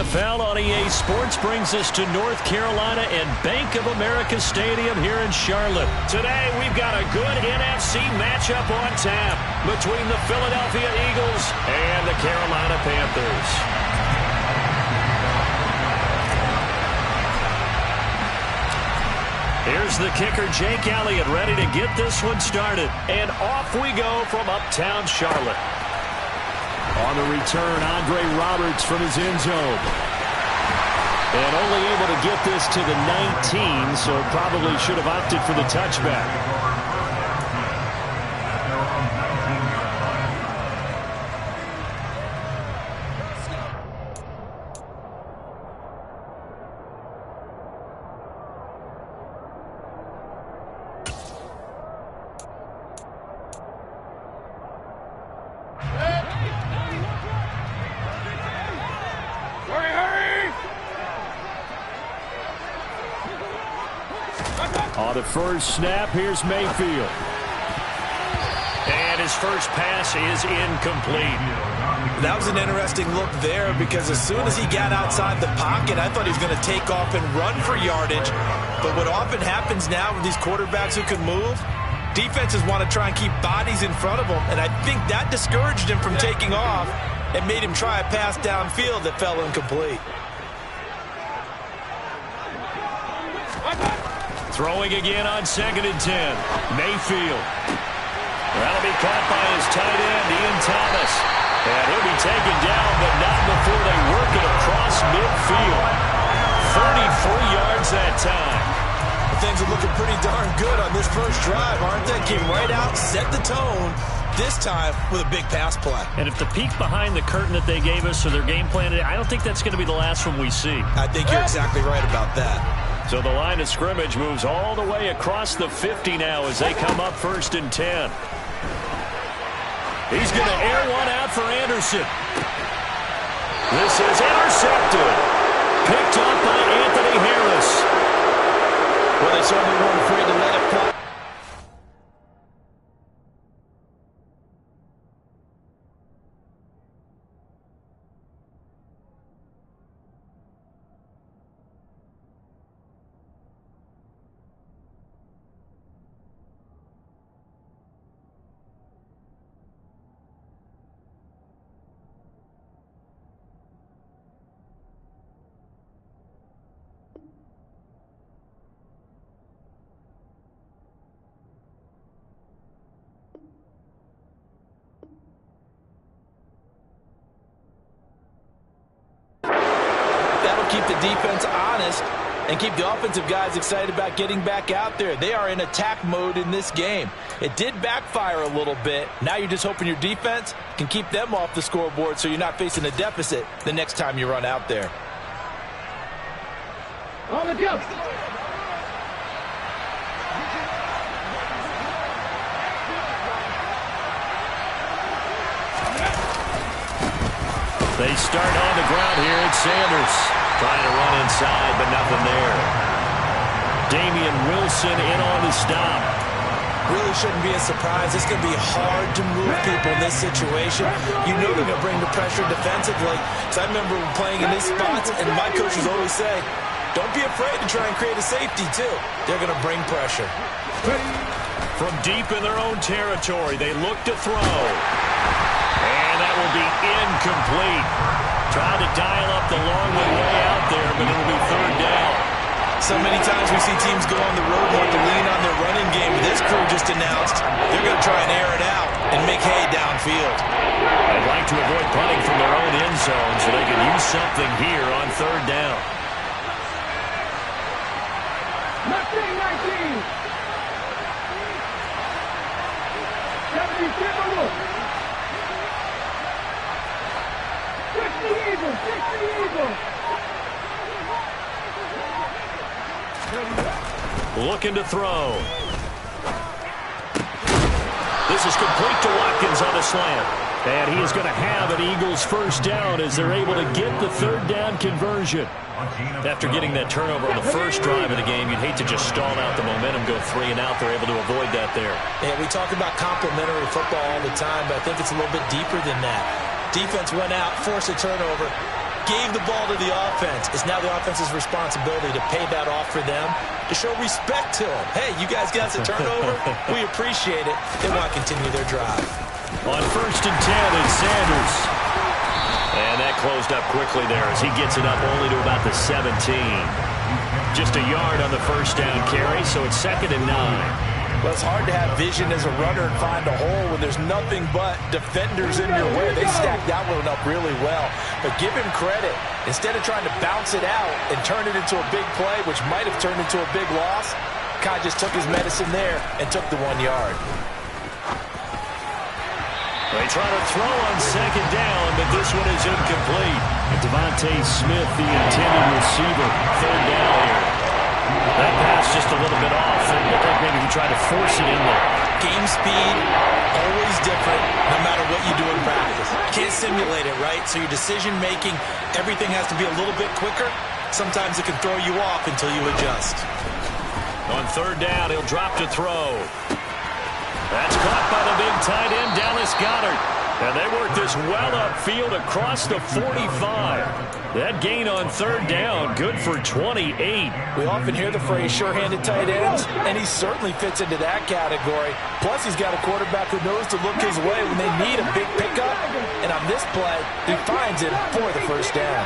NFL on EA Sports brings us to North Carolina and Bank of America Stadium here in Charlotte. Today, we've got a good NFC matchup on tap between the Philadelphia Eagles and the Carolina Panthers. Here's the kicker, Jake Elliott, ready to get this one started. And off we go from uptown Charlotte. On the return, Andre Roberts from his end zone. And only able to get this to the 19, so probably should have opted for the touchback. On the first snap, here's Mayfield. And his first pass is incomplete. That was an interesting look there because as soon as he got outside the pocket, I thought he was going to take off and run for yardage. But what often happens now with these quarterbacks who can move, defenses want to try and keep bodies in front of them. And I think that discouraged him from taking off and made him try a pass downfield that fell incomplete. Throwing again on 2nd and 10. Mayfield. That'll be caught by his tight end, Ian Thomas. And he'll be taken down, but not before they work it across midfield. 33 yards that time. Things are looking pretty darn good on this first drive, aren't they? Came right out, set the tone, this time with a big pass play. And if the peek behind the curtain that they gave us or their game plan, I don't think that's going to be the last one we see. I think you're exactly right about that. So the line of scrimmage moves all the way across the 50 now as they come up 1st and 10. He's going to air one out for Anderson. This is intercepted. Picked up by Anthony Harris. Well, they certainly weren't afraid to let it fly. Keep the defense honest and keep the offensive guys excited about getting back out there. They are in attack mode in this game. It did backfire a little bit. Now you're just hoping your defense can keep them off the scoreboard so you're not facing a deficit the next time you run out there. On the jump. They start on the ground here. It's Sanders. Trying to run inside, but nothing there. Damian Wilson in on the stop. Really shouldn't be a surprise. It's going to be hard to move people in this situation. You know they're going to bring the pressure defensively. So I remember playing in these spots, and my coaches always say, don't be afraid to try and create a safety, too. They're going to bring pressure. From deep in their own territory, they look to throw. And that will be incomplete. Tried to dial up the long way out there, but it'll be 3rd down. So many times we see teams go on the road and want to lean on their running game. This crew just announced they're going to try and air it out and make hay downfield. They'd like to avoid punting from their own end zone so they can use something here on 3rd down. 19. 76. Looking to throw. This is complete to Watkins on a slant. And he is going to have an Eagles first down as they're able to get the 3rd down conversion. After getting that turnover on the first drive of the game, you'd hate to just stall out the momentum, go 3 and out. They're able to avoid that there. Yeah, we talk about complementary football all the time, but I think it's a little bit deeper than that. Defense went out, forced a turnover. gave the ball to the offense. It's now the offense's responsibility to pay that off for them, to show respect to them. Hey, you guys got the turnover? We appreciate it. They want to continue their drive. On 1st and 10, it's Sanders. And that closed up quickly there as he gets it up only to about the 17. Just a yard on the first down carry, so it's 2nd and 9. Well, it's hard to have vision as a runner and find a hole when there's nothing but defenders in your way. They stacked that one up really well. But give him credit. Instead of trying to bounce it out and turn it into a big play, which might have turned into a big loss, Kai just took his medicine there and took the 1 yard. They try to throw on 2nd down, but this one is incomplete. And Devontae Smith, the intended receiver, 3rd down here. That pass just a little bit off. It looked like maybe he tried to force it in there. Game speed, always different, no matter what you do in practice. Can't simulate it, right? So your decision-making, everything has to be a little bit quicker. Sometimes it can throw you off until you adjust. On 3rd down, he'll drop to throw. That's caught by the big tight end, Dallas Goedert. And they work this well upfield across the 45. That gain on 3rd down, good for 28. We often hear the phrase sure-handed tight ends, and he certainly fits into that category. Plus, he's got a quarterback who knows to look his way when they need a big pickup. And on this play, he finds it for the 1st down.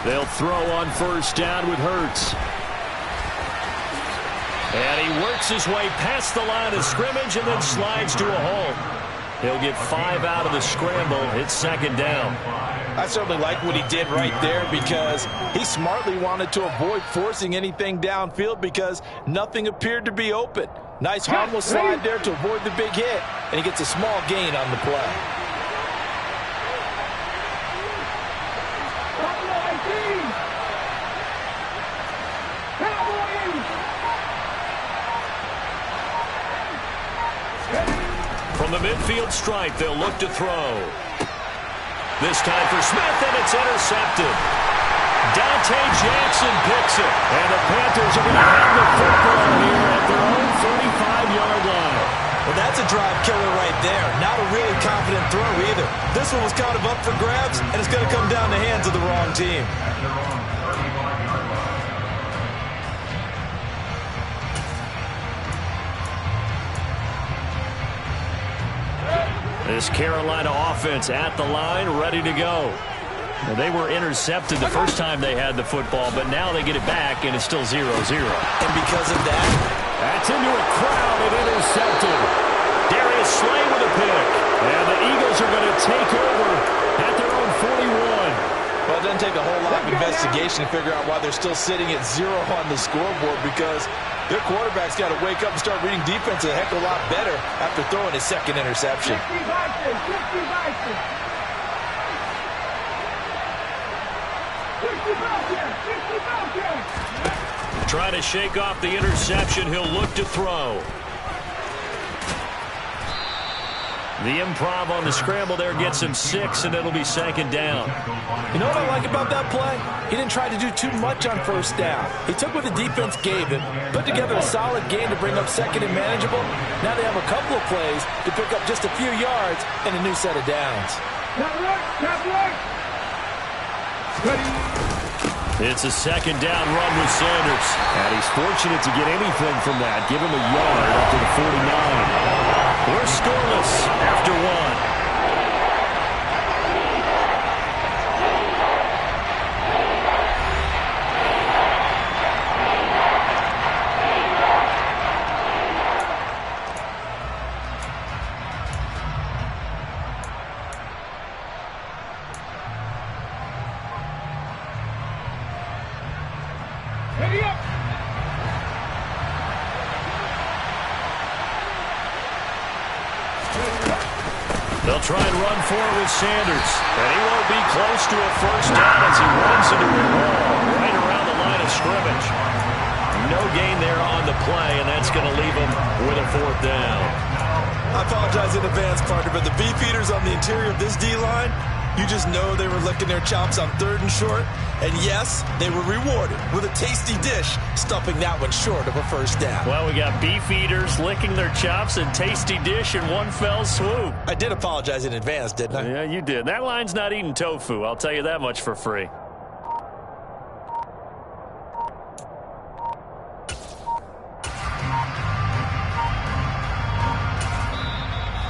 They'll throw on 1st down with Hurts. And he works his way past the line of scrimmage and then slides to a hole. He'll get 5 out of the scramble. It's 2nd down. I certainly like what he did right there because he smartly wanted to avoid forcing anything downfield because nothing appeared to be open. Nice harmless slide there to avoid the big hit, and he gets a small gain on the play. From the midfield stripe, they'll look to throw. This time for Smith, and it's intercepted. Dante Jackson picks it, and the Panthers are going to have the football here at their own 35-yard line. Well, that's a drive killer right there. Not a really confident throw either. This one was kind of up for grabs, and it's going to come down the hands of the wrong team. This Carolina offense at the line, ready to go. Well, they were intercepted the first time they had the football, but now they get it back, and it's still 0-0. And because of that, that's into a crowd and intercepted. Darius Slay with a pick. And the Eagles are going to take over at their own 41. Well, it doesn't take a whole lot of investigation to figure out why they're still sitting at 0 on the scoreboard because their quarterback's got to wake up and start reading defense a heck of a lot better after throwing his 2nd interception. Try to shake off the interception. He'll look to throw. The improv on the scramble there gets him 6, and it'll be 2nd down. You know what I like about that play? He didn't try to do too much on 1st down. He took what the defense gave him, put together a solid game to bring up 2nd and manageable. Now they have a couple of plays to pick up just a few yards and a new set of downs. It's a 2nd down run with Sanders. And he's fortunate to get anything from that. Give him a yard up to the 49. We're scoreless after 1. They'll try and run forward with Sanders. And he won't be close to a 1st down as he runs into the wall right around the line of scrimmage. No gain there on the play, and that's going to leave him with a 4th down. I apologize in advance, partner, but the beef eaters on the interior of this D-line, You just know they were licking their chops on 3rd and short. And yes, they were rewarded with a tasty dish, stuffing that one short of a first down. Well, we got beef eaters licking their chops and tasty dish in one fell swoop. I did apologize in advance, didn't I? Yeah, you did. That line's not eating tofu. I'll tell you that much for free.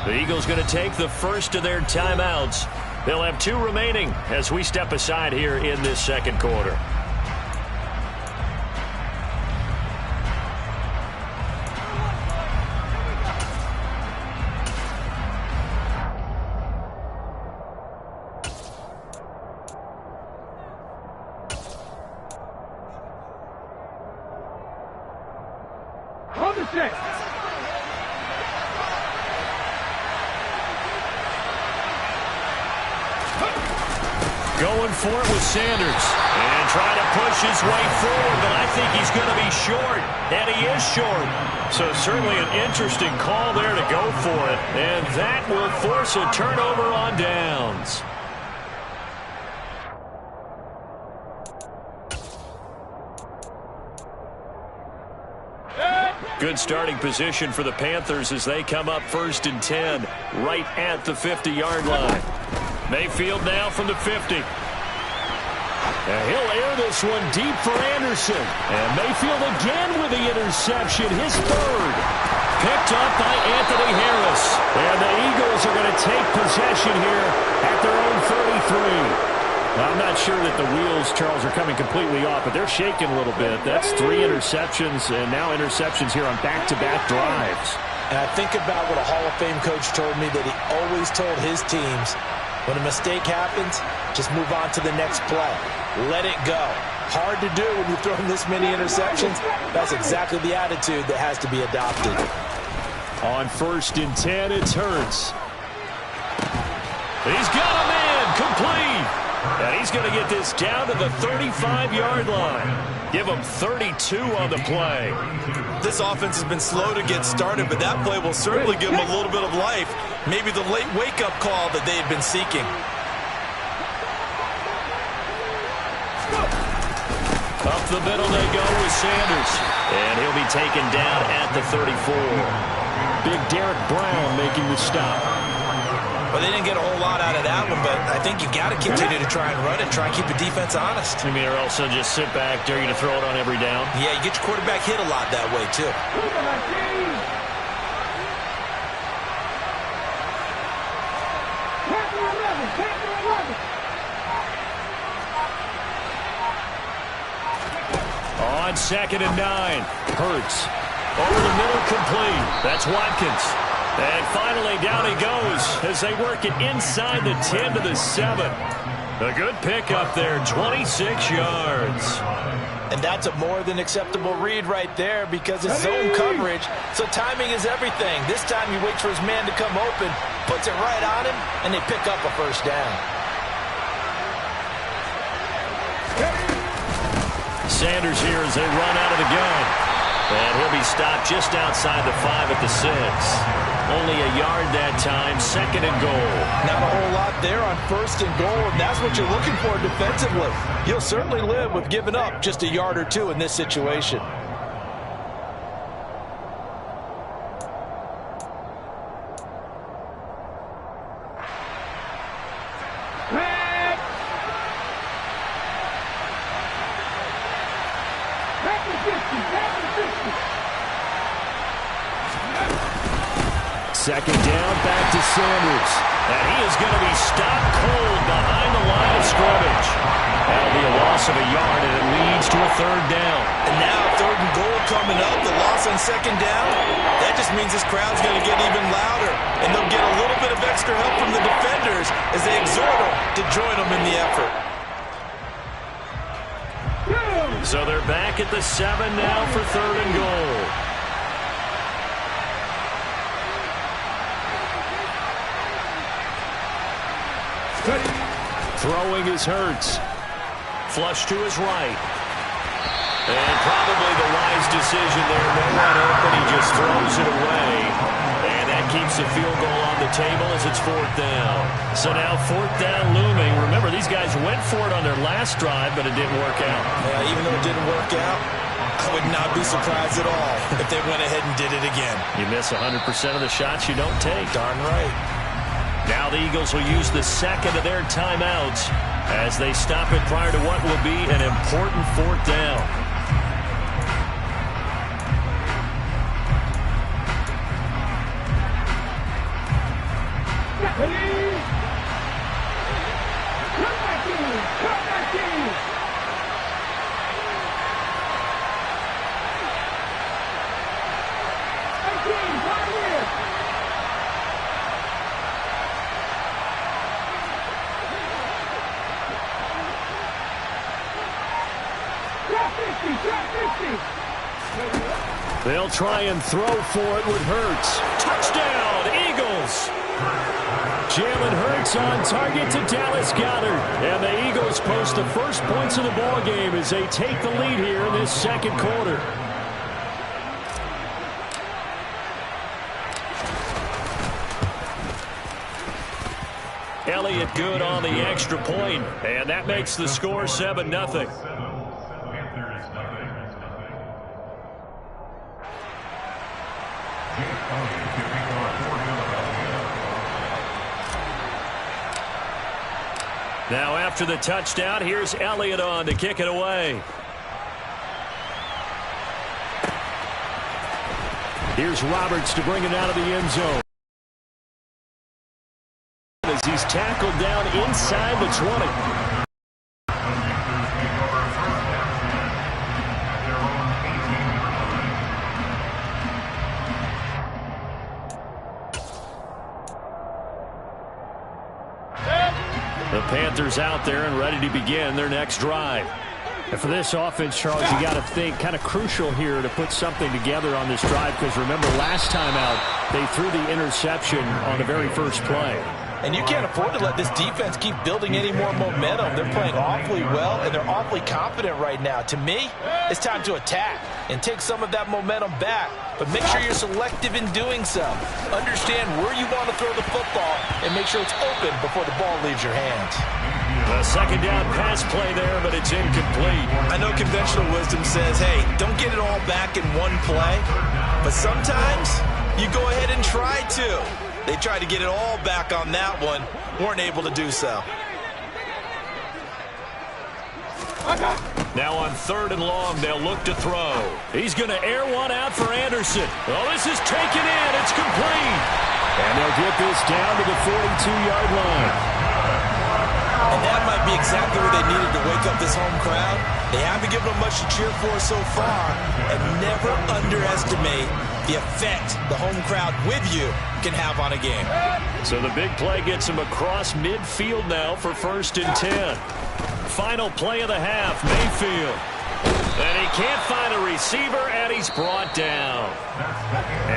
The Eagles going to take the first of their timeouts. They'll have 2 remaining as we step aside here in this second quarter. Hold the set. Going for it with Sanders. And trying to push his way forward, but I think he's going to be short. And he is short. So certainly an interesting call there to go for it. And that will force a turnover on downs. Good starting position for the Panthers as they come up 1st and 10, right at the 50-yard line. Mayfield now from the 50. And he'll air this one deep for Anderson. And Mayfield again with the interception, his 3rd. Picked up by Anthony Harris. And the Eagles are going to take possession here at their own 33. I'm not sure that the wheels, Charles, are coming completely off, but they're shaking a little bit. That's 3 interceptions, and now interceptions here on back-to-back drives. And I think about what a Hall of Fame coach told me, that he always told his teams, when a mistake happens, just move on to the next play. Let it go. Hard to do when you're throwing this many interceptions. That's exactly the attitude that has to be adopted. On 1st and 10, it's Hurts. He's got a man complete. And he's going to get this down to the 35-yard line. Give him 32 on the play. This offense has been slow to get started, but that play will certainly give them a little bit of life. Maybe the late wake-up call that they had been seeking. Up the middle they go with Sanders. And he'll be taken down at the 34. Big Derek Brown making the stop. Well, they didn't get a whole lot out of that one, but I think you got to continue to try and run it, try and keep the defense honest. I mean, or also just sit back, dare you to throw it on every down. Yeah, you get your quarterback hit a lot that way, too. On 2nd and 9, Hurts. Over the middle, complete. That's Watkins. And finally, down he goes as they work it inside the 10 to the 7. A good pickup there, 26 yards. And that's a more than acceptable read right there because it's zone coverage, so timing is everything. This time he waits for his man to come open, puts it right on him, and they pick up a first down. Sanders here as they run out of the gun. And he'll be stopped just outside the 5 at the 6. Only a yard that time, 2nd and goal. Not a whole lot there on 1st and goal, and that's what you're looking for defensively. You'll certainly live with giving up just a yard or 2 in this situation. Second down, back to Sanders. And he is going to be stopped cold behind the line of scrimmage. That'll be a loss of a yard, and it leads to a 3rd down. And now 3rd and goal coming up, the loss on 2nd down. That just means this crowd's going to get even louder. And they'll get a little bit of extra help from the defenders as they exhort them to join them in the effort. So they're back at the 7 now for 3rd and goal. Throwing his Hurts. Flush to his right. And probably the wise decision there. No one open. He just throws it away. And that keeps the field goal on the table as it's 4th down. So now 4th down looming. Remember, these guys went for it on their last drive, but it didn't work out. Yeah, even though it didn't work out, I would not be surprised at all if they went ahead and did it again. You miss 100% of the shots you don't take. Darn right. Now the Eagles will use the second of their timeouts as they stop it prior to what will be an important 4th down. They'll try and throw for it with Hurts. Touchdown, Eagles! Jalen Hurts on target to Dallas Goedert. And the Eagles post the first points of the ball game as they take the lead here in this second quarter. Elliott good on the extra point, and that makes the score 7-0. Now after the touchdown, here's Elliott on to kick it away. Here's Roberts to bring it out of the end zone. As he's tackled down inside the 20. The Panthers out there and ready to begin their next drive. And for this offense, Charles, you got to think kind of crucial here to put something together on this drive, because remember last time out they threw the interception on the very first play. And you can't afford to let this defense keep building any more momentum. They're playing awfully well, and they're awfully confident right now. To me, it's time to attack and take some of that momentum back. But make sure you're selective in doing so. Understand where you want to throw the football and make sure it's open before the ball leaves your hands. A second down pass play there, but it's incomplete. I know conventional wisdom says, hey, don't get it all back in one play. But sometimes you go ahead and try to. They tried to get it all back on that one. Weren't able to do so. Now on 3rd and long, they'll look to throw. He's going to air one out for Anderson. Oh, this is taken in. It's complete. And they'll get this down to the 42-yard line. And that might be exactly what they needed to wake up this home crowd. They haven't given them much to cheer for so far. And never underestimate the effect the home crowd with you can have on a game. So the big play gets him across midfield now for 1st and 10. Final play of the half, Mayfield. And he can't find a receiver, and he's brought down.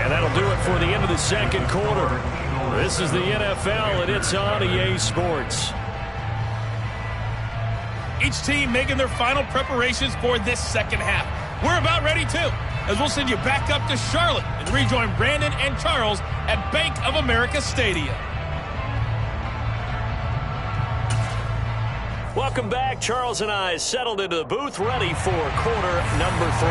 And that'll do it for the end of the second quarter. This is the NFL, and it's on EA Sports. Each team making their final preparations for this second half. We're about ready, too, as we'll send you back up to Charlotte and rejoin Brandon and Charles at Bank of America Stadium. Welcome back. Charles and I settled into the booth, ready for quarter number 3.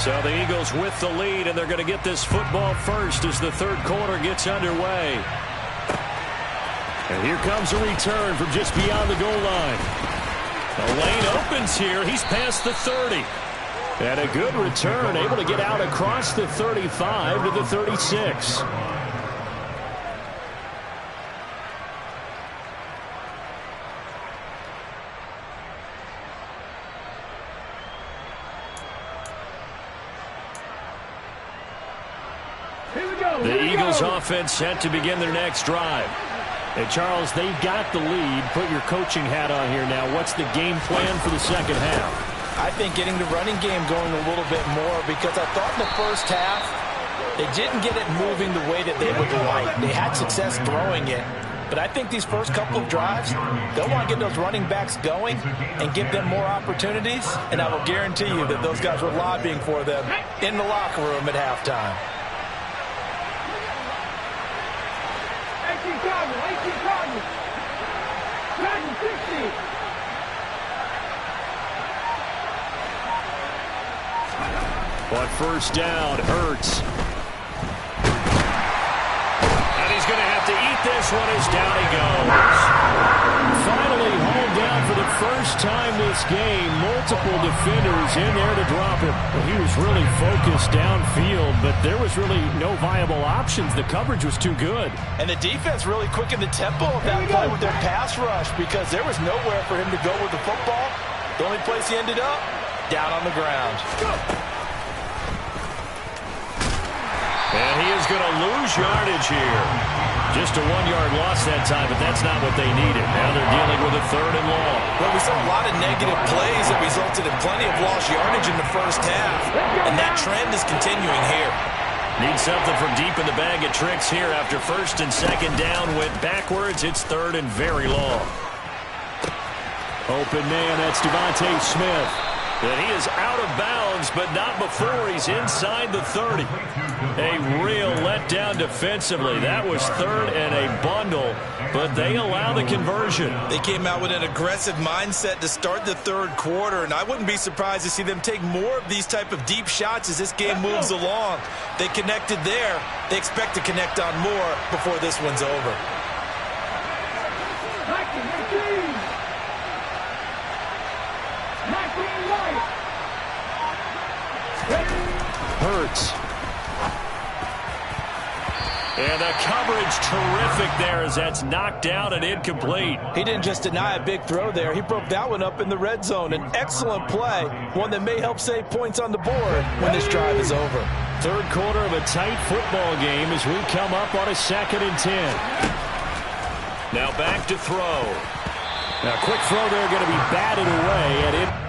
So the Eagles with the lead, and they're going to get this football first as the third quarter gets underway. And here comes a return from just beyond the goal line. The lane opens here. He's past the 30. And a good return, able to get out across the 35 to the 36. The Eagles offense set to begin their next drive. And Charles, they've got the lead. Put your coaching hat on here now. What's the game plan for the second half? I think getting the running game going a little bit more, because I thought in the first half they didn't get it moving the way that they would like. They had success throwing it, But I think these first couple of drives, they'll want to get those running backs going and give them more opportunities. And I will guarantee you that those guys were lobbying for them in the locker room at halftime. 18 Cardinals. Madden 60. On first down, Hurts. And he's going to have to eat this one as down he goes. Finally hauled down for the first time this game. Multiple defenders in there to drop him. Well, he was really focused downfield, but there was really no viable options. The coverage was too good. And the defense really quickened the tempo of that play with their pass rush because there was nowhere for him to go with the football. The only place he ended up, down on the ground. And he is going to lose yardage here. Just a 1-yard loss that time, but that's not what they needed. Now they're dealing with a 3rd and long. Well, we saw a lot of negative plays that resulted in plenty of lost yardage in the first half, and that trend is continuing here. Need something from deep in the bag of tricks here after 1st and 2nd down. Went backwards. It's 3rd and very long. Open man, that's Devontae Smith. And he is out of bounds, but not before he's inside the 30. A real letdown defensively. That was 3rd and a bundle, but they allow the conversion. They came out with an aggressive mindset to start the 3rd quarter, and I wouldn't be surprised to see them take more of these type of deep shots as this game moves along. They connected there. They expect to connect on more before this one's over. Hurts. And the coverage terrific there as that's knocked down and incomplete. He didn't just deny a big throw there. He broke that one up in the red zone. An excellent play, one that may help save points on the board when this drive is over. 3rd quarter of a tight football game as we come up on a 2nd and 10. Now back to throw. Now quick throw there going to be batted away, and it